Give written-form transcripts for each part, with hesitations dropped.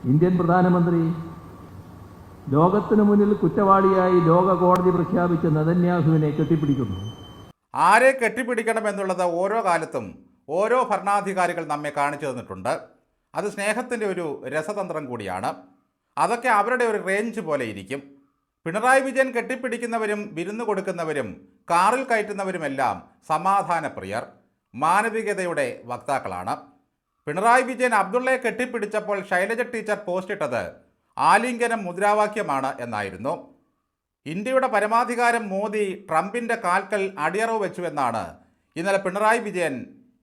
Indian പ്രധാനമന്ത്രി ലോകത്തിനു മുന്നിൽ കുറ്റവാളിയായി ലോക കോടതി പ്രഖ്യാപിച്ച നെതന്യാഹുവിനെ കെട്ടിപ്പിടിക്കുന്നു. ആരെ കെട്ടിപ്പിടിക്കണമെന്നുള്ളത് ഓരോ കാലത്തും ഓരോ ഭരണാധികാരികൾ നമ്മെ കാണിച്ചു തന്നിട്ടുണ്ട്. അത് സ്നേഹത്തിൻ്റെ ഒരു രസതന്ത്രം കൂടിയാണ്. അതൊക്കെ അവരുടെ ഒരു റേഞ്ച് പോലെ ഇരിക്കും. പിണറായി വിജയൻ കെട്ടിപ്പിടിക്കുന്നവരും വിരുന്ന് കൊടുക്കുന്നവരും കാറിൽ കയറ്റുന്നവരുമെല്ലാം സമാധാനപ്രിയർ, മാനവികതയുടെ വക്താക്കളാണ്. പിണറായി വിജയൻ അബ്ദുള്ളയെ കെട്ടിപ്പിടിച്ചപ്പോൾ ശൈലജ ടീച്ചർ പോസ്റ്റ് ഇട്ടത് ആലിംഗനം മുദ്രാവാക്യമാണ് എന്നായിരുന്നു. ഇന്ത്യയുടെ പരമാധികാരം മോദി ട്രംപിൻ്റെ കാൽക്കൽ അടിയറവ് വെച്ചുവെന്നാണ് ഇന്നലെ പിണറായി വിജയൻ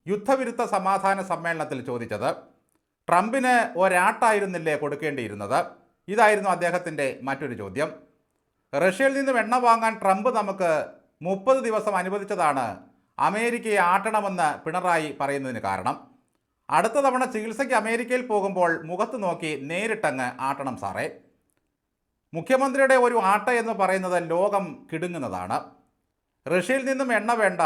യുദ്ധവിരുദ്ധ സമാധാന സമ്മേളനത്തിൽ ചോദിച്ചത്. ട്രംപിന് ഒരാട്ടായിരുന്നില്ലേ കൊടുക്കേണ്ടിയിരുന്നത്? ഇതായിരുന്നു അദ്ദേഹത്തിൻ്റെ മറ്റൊരു ചോദ്യം. റഷ്യയിൽ നിന്നും എണ്ണ വാങ്ങാൻ ട്രംപ് നമുക്ക് 30 ദിവസം അനുവദിച്ചതാണ് അമേരിക്കയെ ആട്ടണമെന്ന് പിണറായി പറയുന്നതിന് കാരണം. അടുത്ത തവണ ചികിത്സയ്ക്ക് അമേരിക്കയിൽ പോകുമ്പോൾ മുഖത്ത് നോക്കി നേരിട്ടങ്ങ് ആട്ടണം സാറേ. മുഖ്യമന്ത്രിയുടെ ഒരു ആട്ട എന്ന് പറയുന്നത് ലോകം കിടുങ്ങുന്നതാണ്. റഷ്യയിൽ നിന്നും എണ്ണ വേണ്ട,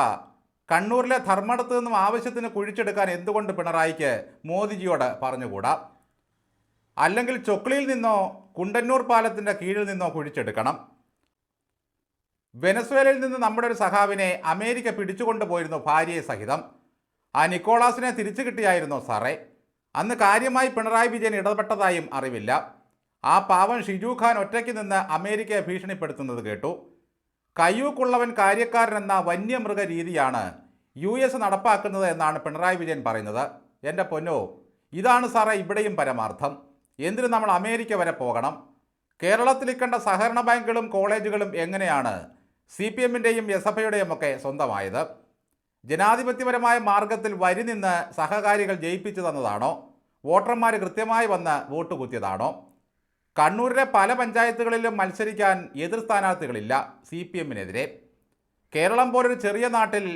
കണ്ണൂരിലെ ധർമ്മടത്ത് നിന്നും ആവശ്യത്തിന് കുഴിച്ചെടുക്കാൻ എന്തുകൊണ്ട് പിണറായിക്ക് മോദിജിയോട് പറഞ്ഞുകൂടാ? അല്ലെങ്കിൽ ചൊക്ലിയിൽ നിന്നോ കുണ്ടന്നൂർ പാലത്തിൻ്റെ കീഴിൽ നിന്നോ കുഴിച്ചെടുക്കണം. വെനസ്വേലയിൽ നിന്ന് നമ്മുടെ ഒരു സഖാവിനെ അമേരിക്ക പിടിച്ചുകൊണ്ടു പോയിരുന്നു ഭാര്യയെ സഹിതം. ആ നിക്കോളാസിനെ തിരിച്ചു കിട്ടിയായിരുന്നോ സാറേ? അന്ന് കാര്യമായി പിണറായി വിജയൻ ഇടപെട്ടതായും അറിവില്ല. ആ പാവം ഷിജു ഖാൻ ഒറ്റയ്ക്ക് നിന്ന് അമേരിക്കയെ ഭീഷണിപ്പെടുത്തുന്നത് കേട്ടു. കയ്യൂക്കുള്ളവൻ കാര്യക്കാരനെന്ന വന്യമൃഗ രീതിയാണ് US നടപ്പാക്കുന്നത് എന്നാണ് പിണറായി വിജയൻ പറയുന്നത്. എൻ്റെ പൊന്നോ, ഇതാണ് സാറേ ഇവിടെയും പരമാർത്ഥം. എന്തിന് നമ്മൾ അമേരിക്ക വരെ പോകണം? കേരളത്തിലിക്കണ്ട സഹകരണ ബാങ്കുകളും കോളേജുകളും എങ്ങനെയാണ് CPMൻ്റെയും SFIയുടെയും ഒക്കെ സ്വന്തമായത്? ജനാധിപത്യപരമായ മാർഗത്തിൽ വരി നിന്ന് സഹകാരികൾ ജയിപ്പിച്ചു തന്നതാണോ? വോട്ടർമാർ കൃത്യമായി വന്ന് വോട്ട് കുത്തിയതാണോ? കണ്ണൂരിലെ പല പഞ്ചായത്തുകളിലും മത്സരിക്കാൻ എതിർ സ്ഥാനാർത്ഥികളില്ല CPMനെതിരെ. കേരളം പോലൊരു ചെറിയ നാട്ടിൽ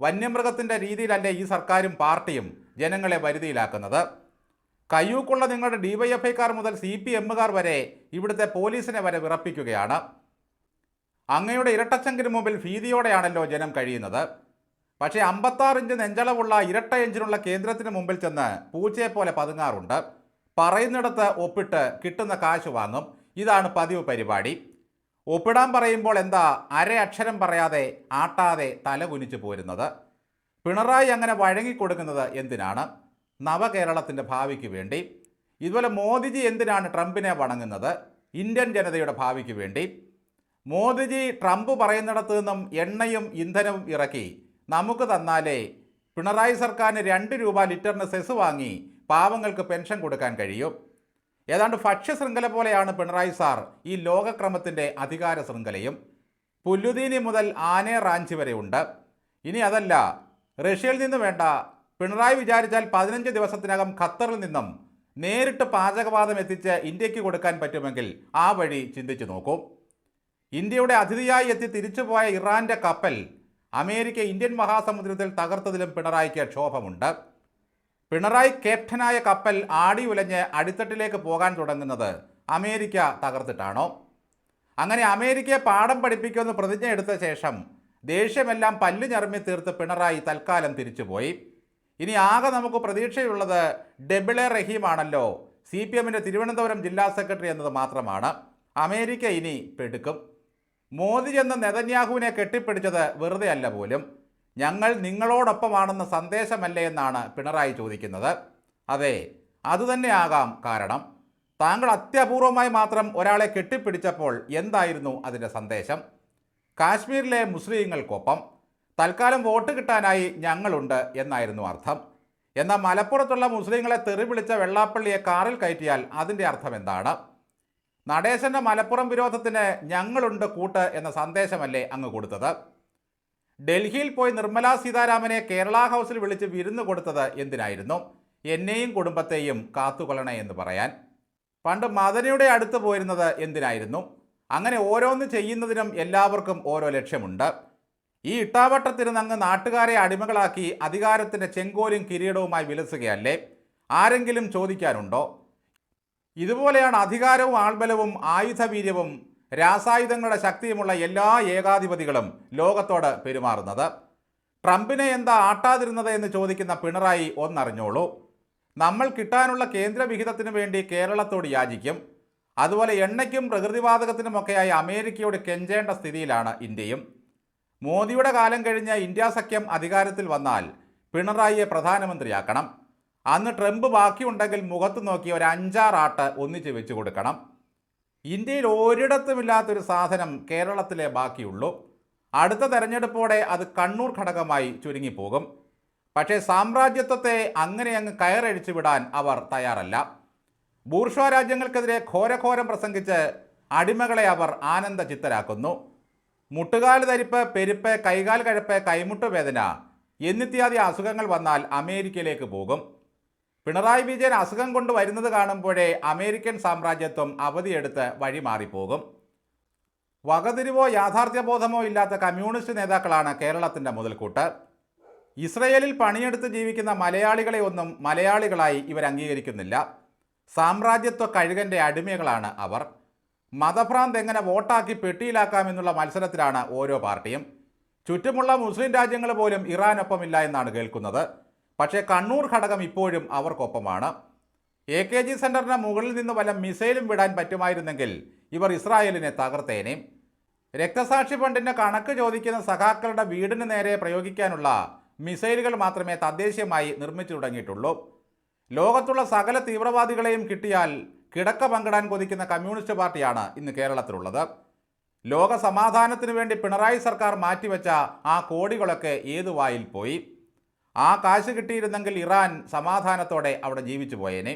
വന്യമൃഗത്തിൻ്റെ രീതിയിലല്ലേ ഈ സർക്കാരും പാർട്ടിയും ജനങ്ങളെ വരുതിയിലാക്കുന്നത്? കയ്യൂക്കുള്ള നിങ്ങളുടെ DYFIക്കാർ മുതൽ CPMകാർ വരെ ഇവിടുത്തെ പോലീസിനെ വരെ വിറപ്പിക്കുകയാണ്. അങ്ങയുടെ ഇരട്ടച്ചങ്കിന് മുമ്പിൽ ഭീതിയോടെയാണല്ലോ ജനം കഴിയുന്നത്. പക്ഷേ 56 ഇഞ്ച് നെഞ്ചളവുള്ള ഇരട്ട എഞ്ചിനുള്ള കേന്ദ്രത്തിന് മുമ്പിൽ ചെന്ന് പൂച്ചയെപ്പോലെ പതുങ്ങാറുണ്ട്. പറയുന്നിടത്ത് ഒപ്പിട്ട് കിട്ടുന്ന കാശ് വാങ്ങും. ഇതാണ് പതിവ് പരിപാടി. ഒപ്പിടാൻ പറയുമ്പോൾ എന്താ അരയക്ഷരം പറയാതെ ആട്ടാതെ തല കുനിച്ചു പോരുന്നത്? പിണറായി അങ്ങനെ വഴങ്ങിക്കൊടുക്കുന്നത് എന്തിനാണ്? നവകേരളത്തിൻ്റെ ഭാവിക്ക് വേണ്ടി. ഇതുപോലെ മോദിജി എന്തിനാണ് ട്രംപിനെ വണങ്ങുന്നത്? ഇന്ത്യൻ ജനതയുടെ ഭാവിക്ക് വേണ്ടി. മോദിജി ട്രംപ് പറയുന്നിടത്ത് നിന്നും എണ്ണയും ഇന്ധനവും ഇറക്കി നമുക്ക് തന്നാലേ പിണറായി സർക്കാരിന് 2 രൂപ ലിറ്ററിന് സെസ് വാങ്ങി പാവങ്ങൾക്ക് പെൻഷൻ കൊടുക്കാൻ കഴിയും. ഏതാണ്ട് ഭക്ഷ്യശൃംഖല പോലെയാണ് പിണറായി സാർ ഈ ലോകക്രമത്തിൻ്റെ അധികാര ശൃംഖലയും. പുല്ലുതീനി മുതൽ ആനെ റാഞ്ചി വരെ ഉണ്ട്. ഇനി അതല്ല, റഷ്യയിൽ നിന്ന് വേണ്ട, പിണറായി വിചാരിച്ചാൽ 15 ദിവസത്തിനകം ഖത്തറിൽ നിന്നും നേരിട്ട് പാചകവാതം എത്തിച്ച് ഇന്ത്യക്ക് കൊടുക്കാൻ പറ്റുമെങ്കിൽ ആ വഴി ചിന്തിച്ചു നോക്കൂ. ഇന്ത്യയുടെ അതിഥിയായി എത്തി തിരിച്ചുപോയ ഇറാൻ്റെ കപ്പൽ അമേരിക്ക ഇന്ത്യൻ മഹാസമുദ്രത്തിൽ തകർത്തതിലും പിണറായിക്ക് ക്ഷോഭമുണ്ട്. പിണറായി ക്യാപ്റ്റനായ കപ്പൽ ആടി ഉലഞ്ഞ് അടിത്തട്ടിലേക്ക് പോകാൻ തുടങ്ങുന്നത് അമേരിക്ക തകർത്തിട്ടാണോ? അങ്ങനെ അമേരിക്കയെ പാഠം പഠിപ്പിക്കുമെന്ന് പ്രതിജ്ഞ എടുത്ത ശേഷം ദേഷ്യമെല്ലാം പല്ലു ഞറുമ്മി തീർത്ത് പിണറായി തൽക്കാലം തിരിച്ചുപോയി. ഇനി ആകെ നമുക്ക് പ്രതീക്ഷയുള്ളത് ഡെബിളെ റഹീമാണല്ലോ, CPMൻ്റെ തിരുവനന്തപുരം ജില്ലാ സെക്രട്ടറി എന്നത് മാത്രമാണ്. അമേരിക്ക ഇനി പെടുക്കും. മോദി എന്ന നെതന്യാഹുവിനെ കെട്ടിപ്പിടിച്ചത് വെറുതെ അല്ല പോലും. ഞങ്ങൾ നിങ്ങളോടൊപ്പമാണെന്ന സന്ദേശമല്ലേ എന്നാണ് പിണറായി ചോദിക്കുന്നത്. അതെ, അതുതന്നെയാകാം കാരണം. താങ്കൾ അത്യപൂർവമായി മാത്രം ഒരാളെ കെട്ടിപ്പിടിച്ചപ്പോൾ എന്തായിരുന്നു അതിൻ്റെ സന്ദേശം? കാശ്മീരിലെ മുസ്ലിങ്ങൾക്കൊപ്പം തൽക്കാലം വോട്ട് കിട്ടാനായി ഞങ്ങളുണ്ട് എന്നായിരുന്നു അർത്ഥം. എന്നാൽ മലപ്പുറത്തുള്ള മുസ്ലിങ്ങളെ തെറി വിളിച്ച വെള്ളാപ്പള്ളിയെ കാറിൽ കയറ്റിയാൽ അതിൻ്റെ അർത്ഥം എന്താണ്? നടേശൻ്റെ മലപ്പുറം വിരോധത്തിന് ഞങ്ങളുണ്ട് കൂട്ട് എന്ന സന്ദേശമല്ലേ അങ്ങ് കൊടുത്തത്? ഡൽഹിയിൽ പോയി നിർമ്മലാ സീതാരാമനെ കേരള ഹൗസിൽ വിളിച്ച് വിരുന്ന് കൊടുത്തത് എന്തിനായിരുന്നു? എന്നെയും കുടുംബത്തെയും കാത്തുകൊള്ളണേ എന്ന് പറയാൻ. പണ്ട് മദനിയുടെ അടുത്ത് പോയിരുന്നത് എന്തിനായിരുന്നു? അങ്ങനെ ഓരോന്ന് ചെയ്യുന്നതിനും എല്ലാവർക്കും ഓരോ ലക്ഷ്യമുണ്ട്. ഈ ഇട്ടാവട്ടത്തിരുന്നങ്ങ് നാട്ടുകാരെ അടിമകളാക്കി അധികാരത്തിൻ്റെ ചെങ്കോലും കിരീടവുമായി വിലസുകയല്ലേ? ആരെങ്കിലും ചോദിക്കാനുണ്ടോ? ഇതുപോലെയാണ് അധികാരവും ആൾബലവും ആയുധവീര്യവും രാസായുധങ്ങളുടെ ശക്തിയുമുള്ള എല്ലാ ഏകാധിപതികളും ലോകത്തോട് പെരുമാറുന്നത്. ട്രംപിനെ എന്താ ആട്ടാതിരുന്നത് എന്ന് ചോദിക്കുന്ന പിണറായി ഒന്നറിഞ്ഞോളൂ. നമ്മൾ കിട്ടാനുള്ള കേന്ദ്ര വിഹിതത്തിന് വേണ്ടി കേരളത്തോട് യാചിക്കും. അതുപോലെ എണ്ണയ്ക്കും പ്രകൃതിവാതകത്തിനുമൊക്കെയായി അമേരിക്കയോട് കെഞ്ചേണ്ട സ്ഥിതിയിലാണ് ഇന്ത്യയും. മോദിയുടെ കാലം കഴിഞ്ഞ് ഇന്ത്യ സഖ്യം അധികാരത്തിൽ വന്നാൽ പിണറായിയെ പ്രധാനമന്ത്രിയാക്കണം. അന്ന് ട്രംപ് ബാക്കിയുണ്ടെങ്കിൽ മുഖത്ത് നോക്കി ഒരു 5-6 ആട്ട് ഒന്നിച്ച് വെച്ച് കൊടുക്കണം. ഇന്ത്യയിൽ ഒരിടത്തുമില്ലാത്തൊരു സാധനം കേരളത്തിലെ ബാക്കിയുള്ളൂ. അടുത്ത തെരഞ്ഞെടുപ്പോടെ അത് കണ്ണൂർ ഘടകമായി ചുരുങ്ങിപ്പോകും. പക്ഷേ സാമ്രാജ്യത്വത്തെ അങ്ങനെ അങ്ങ് കയറഴിച്ചു വിടാൻ അവർ തയ്യാറല്ല. ബൂർഷ്വാ രാജ്യങ്ങൾക്കെതിരെ ഘോരഘോരം പ്രസംഗിച്ച് അടിമകളെ അവർ ആനന്ദചിത്തരാക്കുന്നു. മുട്ടുകാല് തരിപ്പ്, പെരുപ്പ്, കൈകാൽ കഴപ്പ്, കൈമുട്ടുവേദന എന്നിത്യാദി അസുഖങ്ങൾ വന്നാൽ അമേരിക്കയിലേക്ക് പോകും. പിണറായി വിജയൻ അസുഖം കൊണ്ട് വരുന്നത് കാണുമ്പോഴേ അമേരിക്കൻ സാമ്രാജ്യത്വം അവധിയെടുത്ത് വഴിമാറിപ്പോകും. വകതിരിവോ യാഥാർത്ഥ്യബോധമോ ഇല്ലാത്ത കമ്മ്യൂണിസ്റ്റ് നേതാക്കളാണ് കേരളത്തിൻ്റെ മുതൽക്കൂട്ട്. ഇസ്രയേലിൽ പണിയെടുത്ത് ജീവിക്കുന്ന മലയാളികളെ ഒന്നും മലയാളികളായി ഇവർ അംഗീകരിക്കുന്നില്ല. സാമ്രാജ്യത്വ കഴുകൻ്റെ അടിമകളാണ് അവർ. മതഭ്രാന്ത് എങ്ങനെ വോട്ടാക്കി പെട്ടിയിലാക്കാമെന്നുള്ള മത്സരത്തിലാണ് ഓരോ പാർട്ടിയും. ചുറ്റുമുള്ള മുസ്ലിം രാജ്യങ്ങൾ പോലും ഇറാനൊപ്പമില്ല എന്നാണ് കേൾക്കുന്നത്. പക്ഷേ കണ്ണൂർ ഘടകം ഇപ്പോഴും അവർക്കൊപ്പമാണ്. AKG സെൻറ്ററിന് മുകളിൽ നിന്ന് വല്ല മിസൈലും വിടാൻ പറ്റുമായിരുന്നെങ്കിൽ ഇവർ ഇസ്രായേലിനെ തകർത്തേനെ. രക്തസാക്ഷി ഫണ്ടിൻ്റെ കണക്ക് ചോദിക്കുന്ന സഖാക്കളുടെ വീടിന് നേരെ പ്രയോഗിക്കാനുള്ള മിസൈലുകൾ മാത്രമേ തദ്ദേശീയമായി നിർമ്മിച്ചു തുടങ്ങിയിട്ടുള്ളൂ. ലോകത്തുള്ള സകല തീവ്രവാദികളെയും കിട്ടിയാൽ കിടക്ക പങ്കിടാൻ കൊതിക്കുന്ന കമ്മ്യൂണിസ്റ്റ് പാർട്ടിയാണ് ഇന്ന് കേരളത്തിലുള്ളത്. ലോക സമാധാനത്തിന് വേണ്ടി പിണറായി സർക്കാർ മാറ്റിവെച്ച ആ കോടികളൊക്കെ ഏതു വായിൽ പോയി? ആ കാശ് കിട്ടിയിരുന്നെങ്കിൽ ഇറാൻ സമാധാനത്തോടെ അവിടെ ജീവിച്ചു പോയേനെ.